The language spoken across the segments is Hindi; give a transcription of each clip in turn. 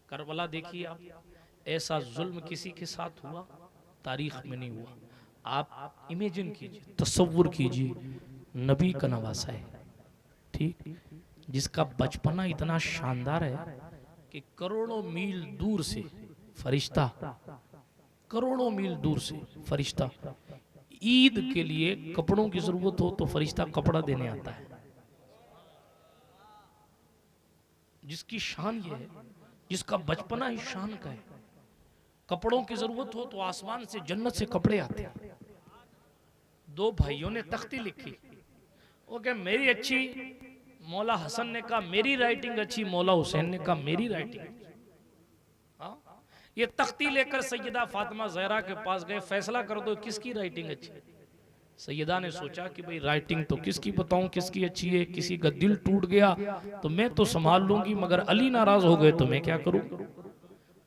करबला देखिए आप, ऐसा जुल्म किसी के साथ हुआ तारीख में नहीं हुआ। आप इमेजिन कीजिए, तसव्वुर कीजिए, नबी का नवासा है, ठीक, जिसका बचपना इतना शानदार है कि करोड़ों मील दूर से फरिश्ता, करोड़ों मील दूर से फरिश्ता, ईद के लिए कपड़ों की जरूरत हो तो फरिश्ता कपड़ा देने आता है। जिसकी शान ये है, जिसका बचपना ही शान का है, कपड़ों की जरूरत हो तो आसमान से, जन्नत से कपड़े आते हैं। दो भाइयों ने तख्ती लिखी, वो कहे मेरी अच्छी, मौला हसन ने कहा मेरी राइटिंग अच्छी, मौला हुसैन ने कहा मेरी राइटिंग अच्छी। हाँ? ये तख्ती लेकर सैयदा फातिमा ज़हरा के पास गए, फैसला कर दो किसकी राइटिंग अच्छी है। सैयदा ने सोचा कि भाई राइटिंग तो किसकी बताऊं किसकी अच्छी है, किसी का दिल टूट गया तो मैं तो संभाल लूंगी, मगर अली नाराज हो गए तो मैं क्या करूं।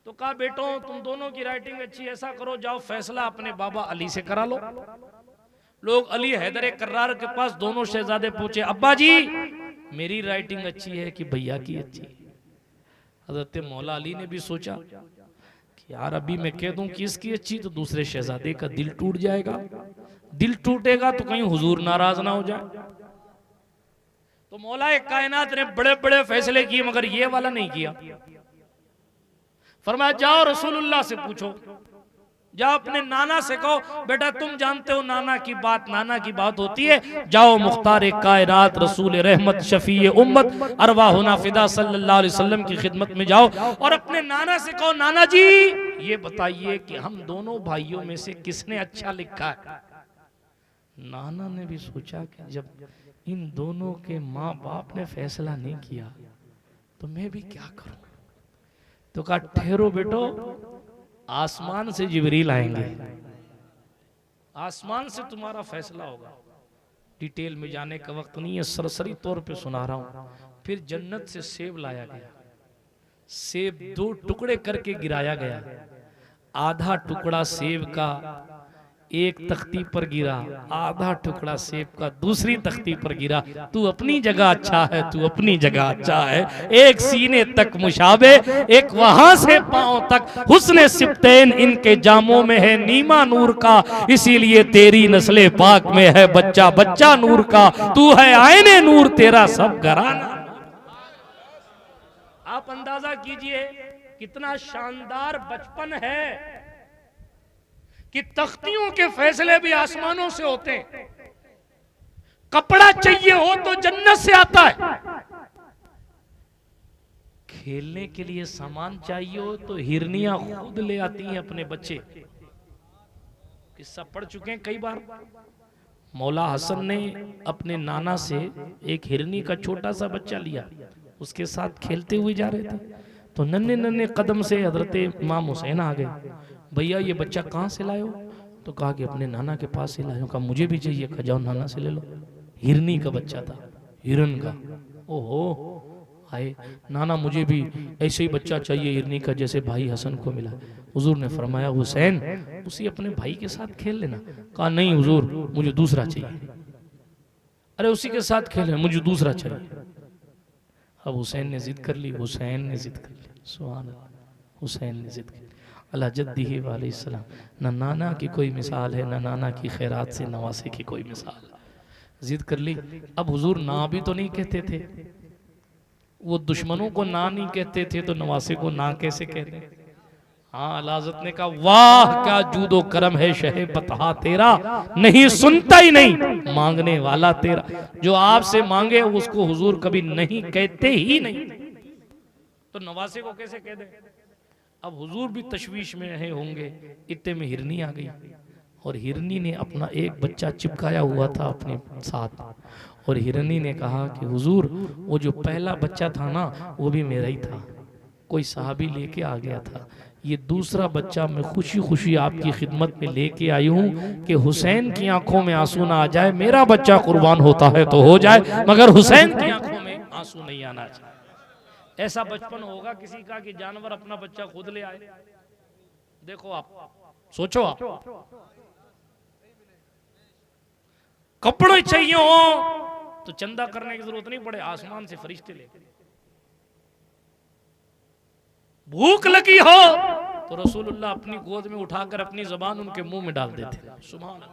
तो कहा बेटो तुम दोनों की राइटिंग अच्छी, ऐसा करो जाओ फैसला अपने बाबा अली से करा लो। लोग अली हैदर कर्रार के पास, दोनों शहजादे पूछे अब्बा जी मेरी राइटिंग अच्छी है कि भैया की अच्छी है। हजरत मौला अली ने भी सोचा कि यार अभी मैं कह दूं कि इसकी अच्छी तो दूसरे शहजादे का दिल टूट जाएगा, दिल टूटेगा तो कहीं हुजूर नाराज ना हो जाए। तो मौला कायनात ने बड़े बड़े फैसले किए मगर ये वाला नहीं किया। फरमाया जाओ रसूलुल्लाह से पूछो, जाओ अपने नाना से कहो बेटा तुम जानते हो नाना की बात, नाना की बात होती है, जाओ मुख्तार कायनात रसूल रहमत शफी उम्मत अरवाहुना फिदा सल्लल्लाहु अलैहि वसल्लम की खिदमत में जाओ और अपने नाना से कहो नाना जी ये बताइए कि हम दोनों भाइयों में से किसने अच्छा लिखा है। नाना ने भी सोचा कि जब इन दोनों के माँ बाप ने फैसला नहीं किया तो मैं भी क्या करूं। तो कहा ठहरो बेटो, आसमान से जिब्रील आएंगे, आसमान से तुम्हारा फैसला होगा। डिटेल में जाने का वक्त नहीं है, सरसरी तौर पे सुना रहा हूं। फिर जन्नत से सेब लाया गया, सेब दो टुकड़े करके गिराया गया, आधा टुकड़ा सेब का एक तख्ती पर गिरा, आधा टुकड़ा सेब का दूसरी तख्ती पर गिरा। तू अपनी जगह अच्छा है, तू अपनी जगह अच्छा है, एक सीने तक मुशाबे, एक वहां से पांव तक हुस्ने सिब्तैन इनके जामों में है नीमा नूर का, इसीलिए तेरी नस्ले पाक में है बच्चा बच्चा नूर का, तू है आईने नूर तेरा सब घराना। आप अंदाजा कीजिए कितना शानदार बचपन है कि तख्तियों के फैसले भी आसमानों से होते हैं। कपड़ा चाहिए हो तो जन्नत से आता है, खेलने के लिए सामान चाहिए हो तो हिरनियां खुद ले आती हैं अपने बच्चे। किस्सा पढ़ चुके हैं कई बार। मौला हसन ने अपने नाना से एक हिरनी का छोटा सा बच्चा लिया, उसके साथ खेलते हुए जा रहे थे तो नन्हे नन्हे कदम से हजरत इमाम हुसैन आ गए। भैया ये बच्चा कहाँ से लाए हो? तो कहा कि अपने नाना के पास से लाए हो। कहा मुझे भी चाहिए। कहा जाओ नाना से ले लो। हिरनी का बच्चा था, हिरन का। ओहो आए नाना मुझे भी ऐसे ही बच्चा चाहिए हिरनी का जैसे भाई हसन को मिला। हुजूर ने फरमाया हुसैन उसी अपने भाई के साथ खेल लेना। कहा नहीं हुजूर मुझे दूसरा चाहिए। अरे उसी के साथ खेल मुझे दूसरा चाहिए। अब हुसैन ने जिद कर ली, हुसैन ने जिद कर ली, सुभान अल्लाह, हुसैन ने जिद कर ली। अल्लाह जद्दी अलैहिस्सलाम, न नाना की कोई मिसाल है न नाना की खैरात से नवासे की कोई मिसाल। जिद कर ली। अब हुजूर ना भी तो नहीं कहते थे, वो दुश्मनों को ना नहीं कहते थे तो नवासे को ना कैसे कहते। हाँ अलाजत ने कहा वाह क्या जूदो करम है शहे बतहा तेरा, नहीं सुनता ही नहीं मांगने वाला तेरा। जो आपसे मांगे उसको हुजूर कभी नहीं कहते ही नहीं, तो नवासे को कैसे कह दे। अब हुजूर भी तशवीश में रहे होंगे, इतने में हिरनी आ गई और हिरनी ने अपना एक बच्चा चिपकाया हुआ था अपने साथ और हिरनी ने कहा कि हुजूर वो जो पहला बच्चा था ना वो भी मेरा ही था, कोई साहबी लेके आ गया था, ये दूसरा बच्चा मैं खुशी खुशी आपकी खिदमत में लेके आई हूँ कि हुसैन की आंखों में आंसू ना आ जाए। मेरा बच्चा कुर्बान होता है तो हो जाए मगर हुसैन की आंखों में आंसू नहीं आना चाहिए। ऐसा बचपन होगा किसी का कि जानवर अपना बच्चा खुद ले आए। देखो आप सोचो, आप कपड़े चाहिए हो तो चंदा करने की जरूरत नहीं पड़े, आसमान से फरिश्ते ले। भूख लगी हो तो रसूलुल्लाह अपनी गोद में उठाकर अपनी जबान उनके मुंह में डाल देते। सुभान अल्लाह।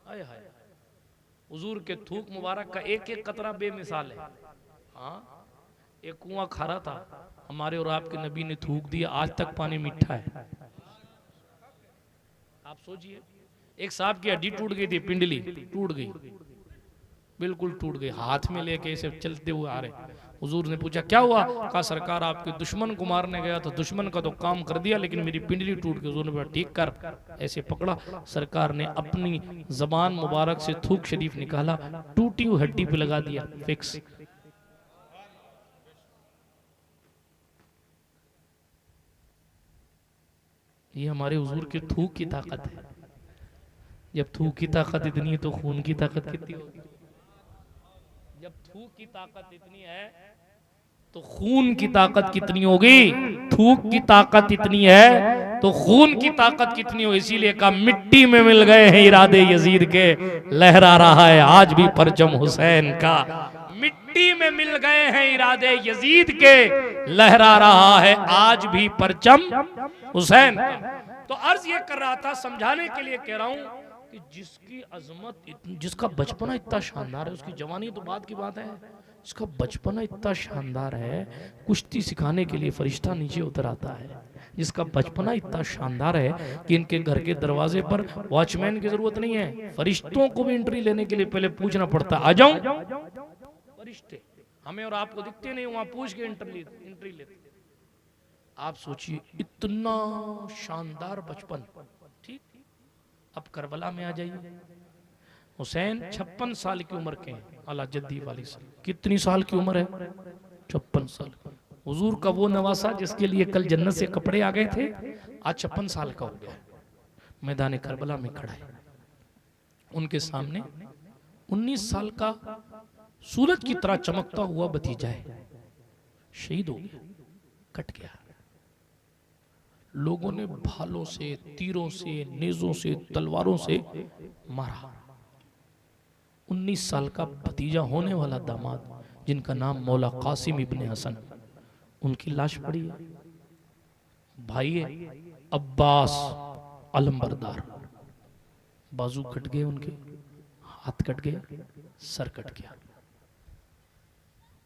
हाय हाय, हुजूर के थूक मुबारक का एक एक कतरा बेमिसाल है। हाँ, एक कुआं खारा था, हमारे और आपके नबी ने थूक दिया, आज तक पानी मीठा है। आप सोचिए, एक साहब की हड्डी टूट गई थी, पिंडली टूट गई, बिल्कुल टूट गई, हाथ में लेके ऐसे चलते हुए आ रहे। हुजूर ने पूछा क्या हुआ? कहा सरकार आपके दुश्मन को मारने गया तो दुश्मन का तो काम कर दिया, लेकिन मेरी पिंडली टूट गई। हुजूर ने बोला ठीक कर, ऐसे पकड़ा, सरकार ने अपनी जबान मुबारक से थूक शरीफ निकाला, टूटी हुई हड्डी पे लगा दिया, फिक्स। ये हमारे हुजूर के थूक की ताकत है। जब थूक की ताकत इतनी है तो खून की ताकत कितनी होगी? जब थूक की ताकत इतनी है तो खून की ताकत कितनी होगी? थूक की ताकत इतनी है तो खून की ताकत कितनी हो? इसीलिए कहा मिट्टी में मिल गए हैं इरादे यजीद के, लहरा रहा है आज भी परचम हुसैन का। मिट्टी में मिल गए हैं इरादे यजीद के, लहरा रहा है आज भी परचम हुसैन का। तो अर्ज ये कर रहा था, समझाने के लिए कह रहा हूं कि जिसकी अजमत, जिसका बचपना इतना शानदार है, उसकी जवानी तो बात की बात है, इसका बचपना इतना शानदार है, कुश्ती सिखाने के लिए फरिश्ता नीचे उतर आता है। जिसका बचपना इतना शानदार है कि इनके घर के दरवाजे पर वॉचमैन की जरूरत नहीं है, फरिश्तों को भी एंट्री लेने के लिए पहले पूछना पड़ता, आ जाऊं? फरिश्ते हमें और आपको दिखते नहीं, वहां पूछ के एंट्री लेते। आप सोचिए इतना शानदार बचपन। ठीक, अब करबला में आ जाइए। हुसैन 56 साल की उम्र के हैं, अला जद्दी वाली साल। कितनी साल की उम्र है? 56 साल। हुजूर का वो नवासा जिसके लिए कल जन्नत से कपड़े आ गए थे, आज 56 साल का हो गया, मैदान करबला में खड़ा है। उनके सामने 19 साल का सूरज की तरह चमकता हुआ भतीजा है, शहीद हो गया, कट गया। लोगों ने भालों से, तीरों से, नेजों से, तलवारों से मारा। 19 साल का भतीजा होने वाला दामाद, जिनका नाम मौला कासिम इब्ने हसन, उनकी लाश पड़ी है। भाई है अब्बास अलंबरदार, बाजू कट गए उनके, हाथ कट गए, सर कट गया,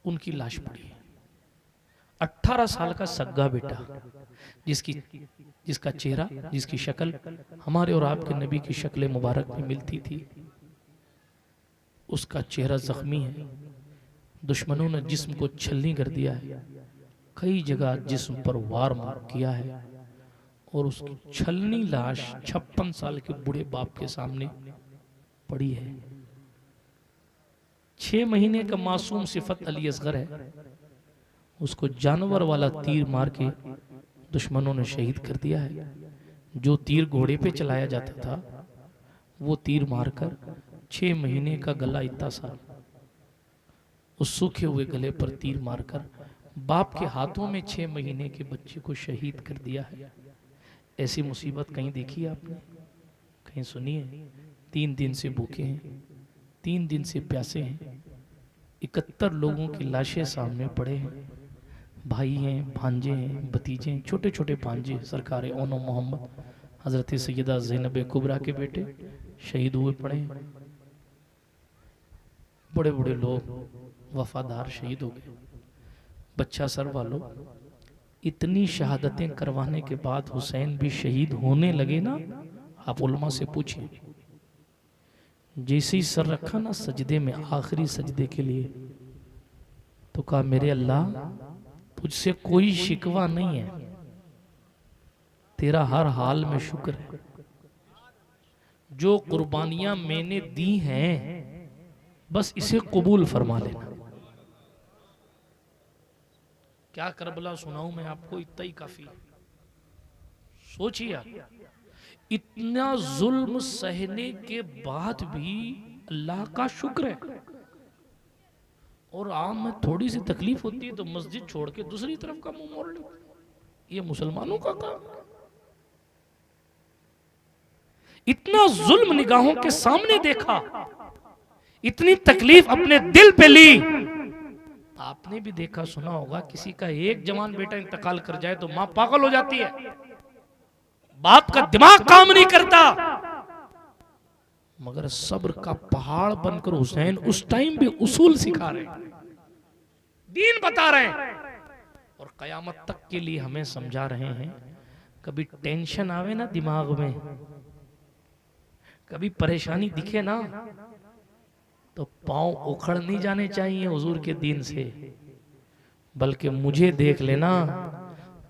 उनकी लाश पड़ी है। 18 साल का सग्गा बेटा, जिसका चेहरा, जिसकी शक्ल हमारे और आपके नबी की शक्ल मुबारक में मिलती थी, उसका चेहरा जख्मी है। दुश्मनों ने जिस्म को छलनी कर दिया है, कई जगह जिस्म पर वार किया है, और उसकी छलनी लाश 56 साल के बूढ़े बाप के सामने पड़ी है। 6 महीने का मासूम सिफत अली असगर है, उसको जानवर वाला तीर मार के दुश्मनों ने शहीद कर दिया है। जो तीर घोड़े पे चलाया जाता था, वो तीर मारकर 6 महीने का गला इतना सा, उस सूखे हुए गले पर तीर मारकर बाप के हाथों में 6 महीने के बच्चे को शहीद कर दिया है। ऐसी मुसीबत कहीं देखी है आपने? कहीं सुनी है? 3 दिन से भूखे हैं, 3 दिन से प्यासे हैं, 71 लोगों की लाशें सामने पड़े हैं। भाई हैं, भांजे हैं, भतीजे हैं, छोटे छोटे भांजे सरकार ओनो मोहम्मद हजरत सैयदा ज़ैनब कुबरा के बेटे शहीद हुए पड़े हैं। बड़े बड़े लोग वफादार शहीद हो गए। बच्चा सर वालों, इतनी शहादतें करवाने के बाद हुसैन भी शहीद होने लगे ना। आप उलमा से पूछें, जैसे ही सर रखा ना सजदे में, आखिरी सजदे के लिए, तो कहा मेरे अल्लाह, तुझसे कोई शिकवा नहीं है, तेरा हर हाल में शुक्र है। जो कुर्बानियां मैंने दी हैं, बस इसे कबूल फरमा लेना। क्या करबला सुनाऊं मैं आपको, इतना ही काफी। सोचिए, इतना जुल्म सहने के बाद भी अल्लाह का शुक्र है। और आम में थोड़ी सी तकलीफ होती है तो मस्जिद छोड़ के दूसरी तरफ का मुंह मोड़ लो, ये मुसलमानों का काम। इतना जुल्म निगाहों के सामने देखा, इतनी तकलीफ अपने दिल पे ली, आपने भी देखा सुना होगा, किसी का एक जवान बेटा इंतकाल कर जाए तो मां पागल हो जाती है, बाप का दिमाग काम नहीं करता। मगर सब्र का पहाड़ बनकर हुसैन उस टाइम भी उसूल सिखा रहे हैं, दीन बता रहे हैं और कयामत तक के लिए हमें समझा रहे हैं। कभी टेंशन आवे ना दिमाग में, कभी परेशानी दिखे ना, तो पांव उखड़ नहीं जाने चाहिए हुजूर के दीन से, बल्कि मुझे देख लेना,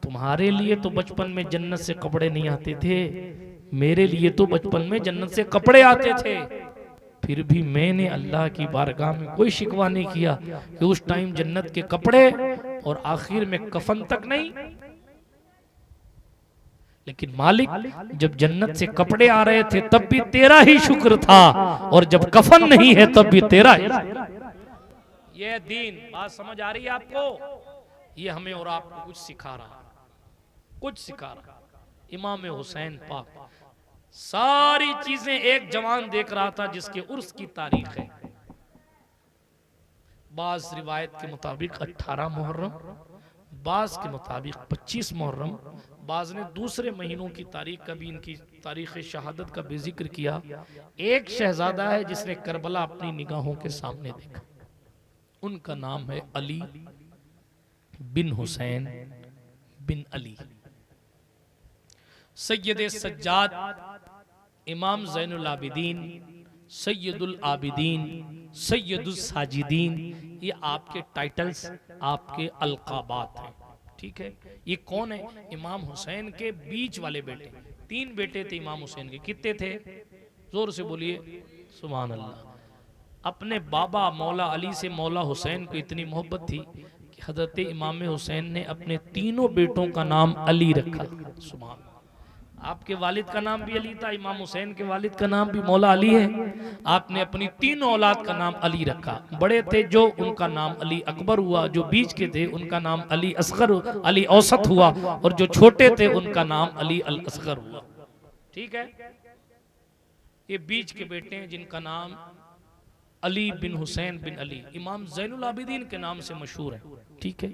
तुम्हारे लिए तो बचपन में जन्नत से कपड़े नहीं आते थे, मेरे लिए तो बचपन में जन्नत से कपड़े आते थे, फिर भी मैंने अल्लाह की बारगाह में कोई शिकवा नहीं किया कि उस टाइम जन्नत के कपड़े और आखिर में कफन तक नहीं। लेकिन मालिक, जब जन्नत से कपड़े आ रहे थे तब भी तेरा ही शुक्र था, और जब कफन नहीं है तब भी तेरा ही। ये दीन, बात समझ आ रही है आपको? ये हमें और आपको कुछ सिखा रहा, कुछ सिखा रहा। इमाम हुसैन पाक सारी चीजें, एक जवान देख रहा था जिसके उर्स की तारीख है, बाज रिवायत के मुताबिक 18 मुहर्रम, बाज के मुताबिक 25 मुहर्रम, बाज ने दूसरे महीनों की तारीख का भी इनकी तारीख शहादत का भी जिक्र किया। एक शहजादा है जिसने करबला अपनी निगाहों के सामने देखा, उनका नाम है अली बिन हुसैन बिन अली। सैयद सज्जाद, इमाम ज़ैनुल आबिदीन, सैयदुल आबिदीन, सैयदुल साजिदीन, ये आपके टाइटल्स, आपके अलकाबात हैं। ठीक है, ये कौन है? इमाम हुसैन के बीच वाले बेटे, 3 बेटे थे इमाम हुसैन के। कितने थे? जोर से बोलिए सुभान अल्लाह। अपने बाबा मौला अली से मौला हुसैन को इतनी मोहब्बत थी कि हजरत इमाम हुसैन ने अपने तीनों बेटों का नाम अली रखा। सुभान। आपके वालिद का नाम भी अली था, इमाम हुसैन के वालिद का नाम भी मौला अली है। आपने अपनी 3 औलाद का नाम अली रखा। बड़े थे जो, उनका नाम अली अकबर हुआ, जो बीच के थे उनका नाम अली असगर, अली औसत हुआ, और जो छोटे थे उनका नाम अली अल असगर हुआ। ठीक है, ये बीच के बेटे हैं जिनका नाम अली बिन हुसैन बिन अली, इमाम ज़ैनुल आबिदीन के नाम से मशहूर है। ठीक है,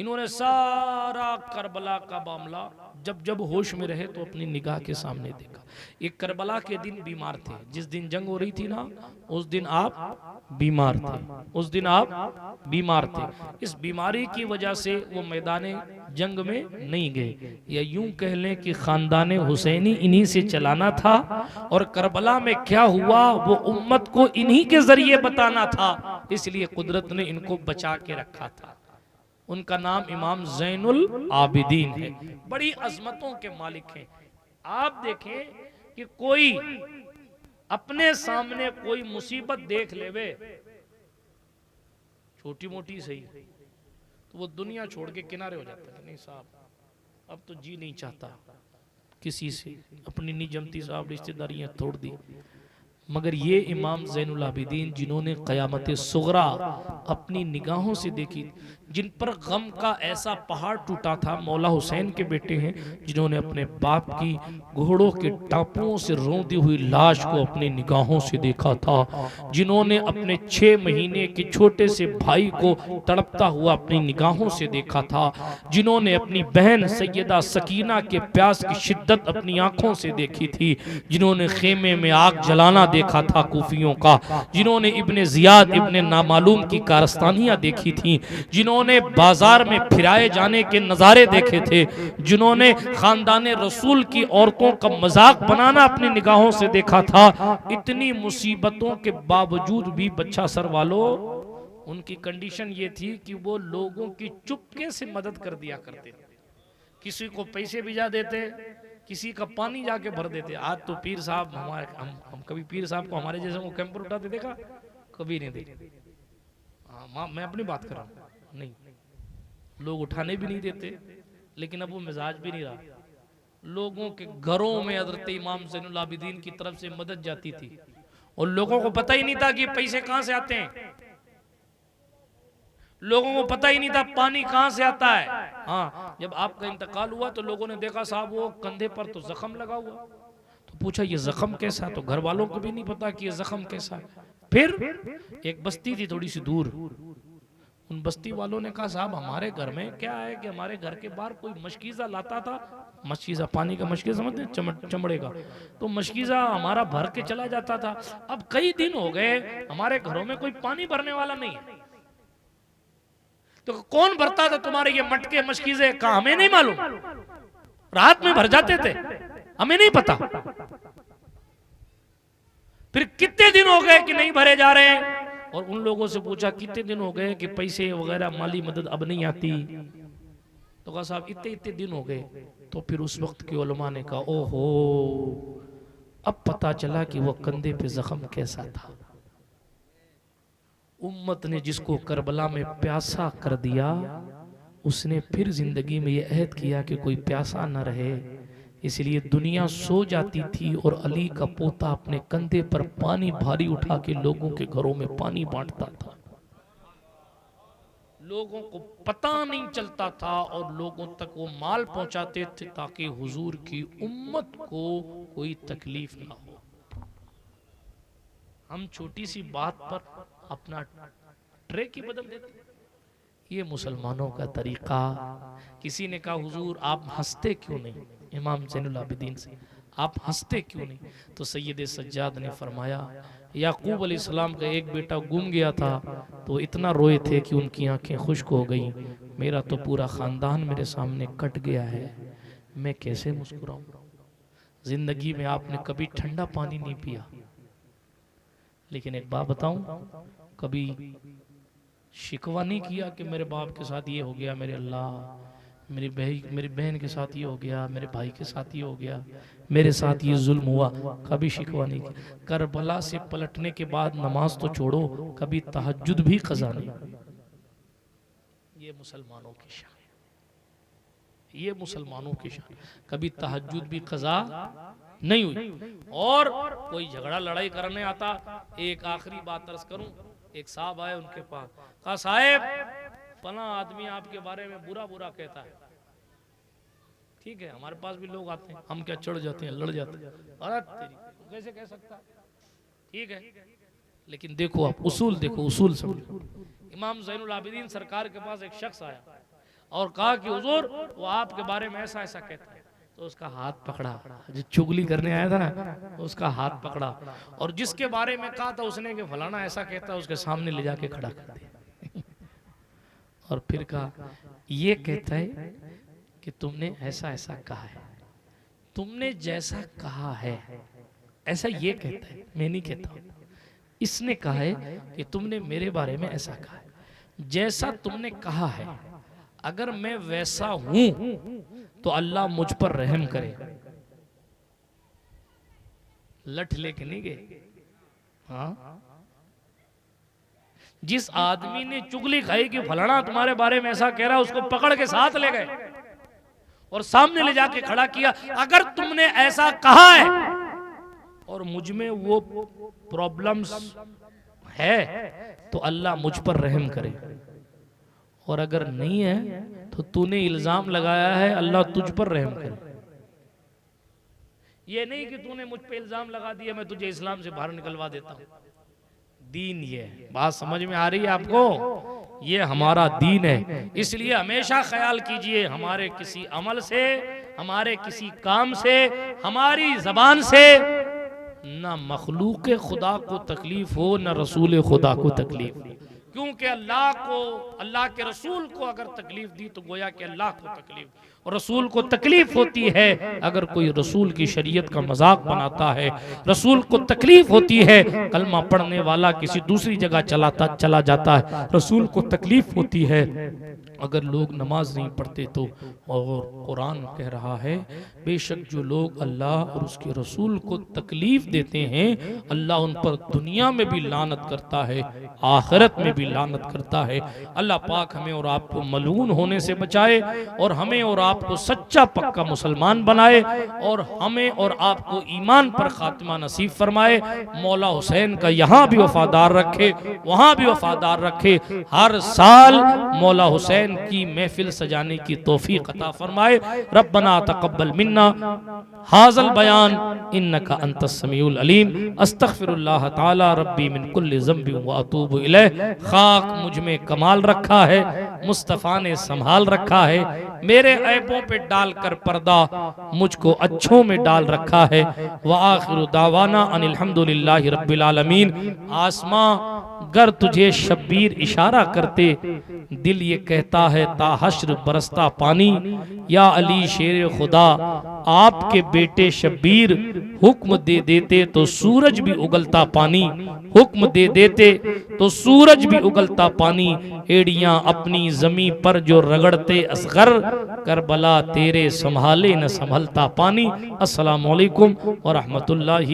इन्होंने सारा करबला का मामला जब जब होश में रहे तो अपनी निगाह के सामने देखा। एक करबला के दिन बीमार थे, जिस दिन जंग हो रही थी ना, उस दिन आप बीमार थे, उस दिन आप बीमार थे। इस बीमारी की वजह से वो मैदाने जंग में नहीं गए, या यूं कह लें कि खानदान हुसैनी इन्हीं से चलाना था, और करबला में क्या हुआ वो उम्मत को इन्हीं के जरिए बताना था, इसलिए कुदरत ने इनको बचा के रखा था। उनका नाम इमाम ज़ैनुल आबिदीन है, बड़ी अजमतों के मालिक हैं। आप देखें कि कोई अपने सामने कोई मुसीबत देख लेवे, छोटी मोटी सही, तो वो दुनिया छोड़ के किनारे हो जाता है। नहीं साहब, अब तो जी नहीं चाहता किसी से, अपनी नहीं जमती साहब, रिश्तेदारियां तोड़ दी। मगर ये इमाम ज़ैनुल आबिदीन जिन्होंने क़यामत सुग़रा अपनी निगाहों से देखी, जिन पर गम का ऐसा पहाड़ टूटा था, मौला हुसैन के बेटे हैं जिन्होंने अपने बाप की घोड़ों के टापुओं से रौंदी हुई लाश को अपनी निगाहों से देखा था, जिन्होंने अपने 6 महीने के छोटे से भाई को तड़पता हुआ अपनी निगाहों से देखा था, जिन्होंने अपनी बहन सैयदा सकीना के प्यास की शिद्दत अपनी आंखों से देखी थी, जिन्होंने खेमे में आग जलाना देखा था कूफियों का, जिन्होंने इब्ने जियाद इब्ने नामालूम की कारस्तानियां देखी थी, जिन्होंने बाजार में फिराए जाने के नजारे देखे थे, जिन्होंने खानदान रसूल की औरतों का मजाक बनाना अपनी निगाहों से देखा था, इतनी मुसीबतों के बावजूद भी बच्चा सर वालों, उनकी कंडीशन ये थी कि वो लोगों की चुपके से मदद कर दिया करते थे। किसी को पैसे भिजा देते, किसी का पानी जाके भर देते। आज तो पीर साहब हमारे, हम कभी पीर साहब को हमारे जैसे वो कैंपर उठाते देखा? कभी नहीं देखा। हाँ, मैं अपनी बात कर रहा हूँ, नहीं, लोग उठाने भी नहीं देते, लेकिन अब वो मिजाज भी नहीं रहा। लोगों के घरों में हजरत इमाम ज़ैनुल आबिदीन की तरफ से मदद जाती थी, और लोगों को पता ही नहीं था कि पैसे कहां से आते हैं, लोगों को पता ही नहीं था पानी कहां से आता है। हाँ, जब आपका इंतकाल हुआ तो लोगों ने देखा साहब वो कंधे पर तो जख्म लगा हुआ, तो पूछा ये जख्म कैसा, तो घर वालों को भी नहीं पता कि ये जख्म कैसा है। फिर एक बस्ती थी थोड़ी सी दूर, उन बस्ती वालों ने कहा साहब हमारे घर में क्या है कि हमारे घर के बाहर कोई मशकीज़ा लाता था, मशकीज़ा पानी का मशकीज़ा समझते हैं, चमड़े का, तो मशकीज़ा हमारा भर के चला जाता था। अब कई दिन हो गए हमारे घरों में कोई पानी भरने वाला नहीं है, तो कौन भरता था तुम्हारे ये मटके मशकीज़े का? हमें नहीं मालूम, रात में भर जाते थे, हमें नहीं पता। फिर कितने दिन हो गए कि नहीं भरे जा रहे हैं, और उन लोगों से पूछा कितने दिन हो गए कि पैसे वगैरह माली मदद अब नहीं आती, तो कहा साहब इतने इतने दिन हो गए। तो फिर उस वक्त के उलमा ने कहा ओहो, अब पता चला कि वो कंधे पे जख्म कैसा था। उम्मत ने जिसको करबला में प्यासा कर दिया, उसने फिर जिंदगी में ये अहद किया कि कोई प्यासा न रहे, इसलिए दुनिया सो जाती थी और अली का पोता अपने कंधे पर पानी भारी उठा के लोगों के घरों में पानी बांटता था। लोगों को पता नहीं चलता था और लोगों तक वो माल पहुंचाते थे ताकि हुजूर की उम्मत को कोई तकलीफ ना हो। हम छोटी सी बात पर अपना ट्रैक ही बदल देते। ये मुसलमानों का तरीका। किसी ने कहा हुजूर आप हंसते क्यों नहीं, इमाम ज़ैनुल आबिदीन से आप हंसते क्यों नहीं? तो सैयद सज्जाद ने फरमाया याकूब अलैहिस्सलाम का एक बेटा गुम गया था तो इतना रोए थे कि उनकी आंखें खुश्क हो गई। मेरा तो पूरा ख़ानदान मेरे सामने कट गया है, मैं कैसे मुस्कुराऊं? जिंदगी में आपने कभी ठंडा पानी नहीं पिया, लेकिन एक बात बताऊं, कभी शिकवा नहीं किया कि मेरे बाप के साथ ये हो गया, मेरे अल्लाह मेरी बहन के साथ ये हो गया, मेरे भाई के साथ ये हो गया, मेरे साथ ये जुल्म हुआ, कभी शिकवा नहीं किया। करबला से पलटने के बाद नमाज तो छोड़ो, कभी तहज्जुद भी क़ज़ा नहीं। ये मुसलमानों की शान, ये मुसलमानों की शान, कभी तहज्जुद भी क़ज़ा नहीं हुई। और कोई झगड़ा लड़ाई करने आता। एक आखिरी बात अर्ज करूं, एक साहब आए उनके पास, कहा साहब फला आदमी आपके बारे में बुरा बुरा कहता है। ठीक है, हमारे पास भी लोग आते हैं, हम क्या चढ़ जाते हैं, लड़ जाते हैं, अरे तेरी कैसे कह सकता है? ठीक है, लेकिन देखो आप उसूल देखो, उसूल समझो। इमाम ज़ैनुल आबिदीन सरकार के पास एक शख्स आया और कहा कि हुजूर वो आपके बारे में ऐसा ऐसा कहता है। तो उसका हाथ पकड़ा, जो चुगली करने आया था ना, उसका हाथ पकड़ा और जिसके बारे में कहा था उसने कि फलाना ऐसा कहता है, उसके सामने ले जाके खड़ा कर दिया और फिर कहा ये कहता है कि तुमने ऐसा ऐसा कहा है, तुमने जैसा कहा है ऐसा ये कहता है, मैं नहीं कहता, इसने कहा है कि तुमने मेरे बारे में ऐसा कहा है, जैसा तुमने कहा है अगर मैं वैसा हूं तो अल्लाह मुझ पर रहम करे। लठ लेके नहीं गए। हाँ, जिस आदमी ने चुगली खाई कि फलाना तुम्हारे बारे में ऐसा कह रहा है, उसको पकड़ के साथ ले गए और सामने ले जाके खड़ा किया, अगर तुमने ऐसा कहा है और मुझ में वो प्रॉब्लम्स है तो अल्लाह मुझ पर रहम करे, और अगर नहीं है तो तूने इल्जाम लगाया है, अल्लाह तुझ पर रहम करे। ये नहीं कि तूने मुझ पे इल्जाम लगा दिया, मैं तुझे इस्लाम से बाहर निकलवा देता हूं। दीन ये है, बात समझ में आ रही है आपको? ये हमारा दीन है। इसलिए हमेशा ख्याल कीजिए, हमारे किसी अमल से, हमारे किसी काम से, हमारी जबान से न मखलूक खुदा को तकलीफ हो, न रसूल खुदा को तकलीफ हो। क्योंकि अल्लाह को, अल्लाह के रसूल को अगर तकलीफ दी तो गोया कि अल्लाह को तकलीफ, और रसूल को तकलीफ होती है अगर कोई रसूल की शरीयत का मजाक बनाता है। रसूल को तकलीफ होती है कलमा पढ़ने वाला किसी दूसरी जगह चला जाता है। रसूल को तकलीफ होती है अगर लोग नमाज नहीं पढ़ते तो। और कुरान कह रहा है बेशक जो लोग अल्लाह और उसके रसूल को तकलीफ देते हैं अल्लाह उन पर दुनिया में भी लानत करता है, आखिरत में भी लानत करता है। अल्लाह पाक हमें और आपको मलून होने से बचाए और हमें और आपको सच्चा पक्का मुसलमान बनाए और हमें और आपको ईमान पर खात्मा नसीब फरमाए। मौला हुसैन का यहाँ भी वफादार रखे, वहाँ भी वफादार रखे। हर साल मौला हुसैन की महफिल सजाने की तौफीक अता फरमाए। रब्बना तक़ब्बल मिन्ना हाज़ल बयान इन्नका अंतस समीउल अलीम। अस्तग़फिरुल्लाह ताला रब्बी मिन कुल्लि ज़ंबि व अतूबु इलैह। खाक मुझ में कमाल रखा है, मुस्तफ़ा ने संभाल रखा है। मेरे ऐबों पे डालकर पर्दा मुझको अच्छों में डाल रखा है। व आखिरु दावाना अनिल हम्दुलिल्लाहि रब्बिल आलमीन। आसमां गर तुझे शब्बीर इशारा करते, दिल ये कहता है ताहश्र बरसता पानी। या अली शेर खुदा, आपके बेटे शब्बीर हुक्म दे देते तो सूरज भी उगलता पानी। हुक्म दे देते तो सूरज भी उगलता पानी। एड़ियां अपनी जमी पर जो रगड़ते असगर, करबला तेरे संभाले न संभलता पानी। अस्सलामु अलैकुम व रहमतुल्लाहि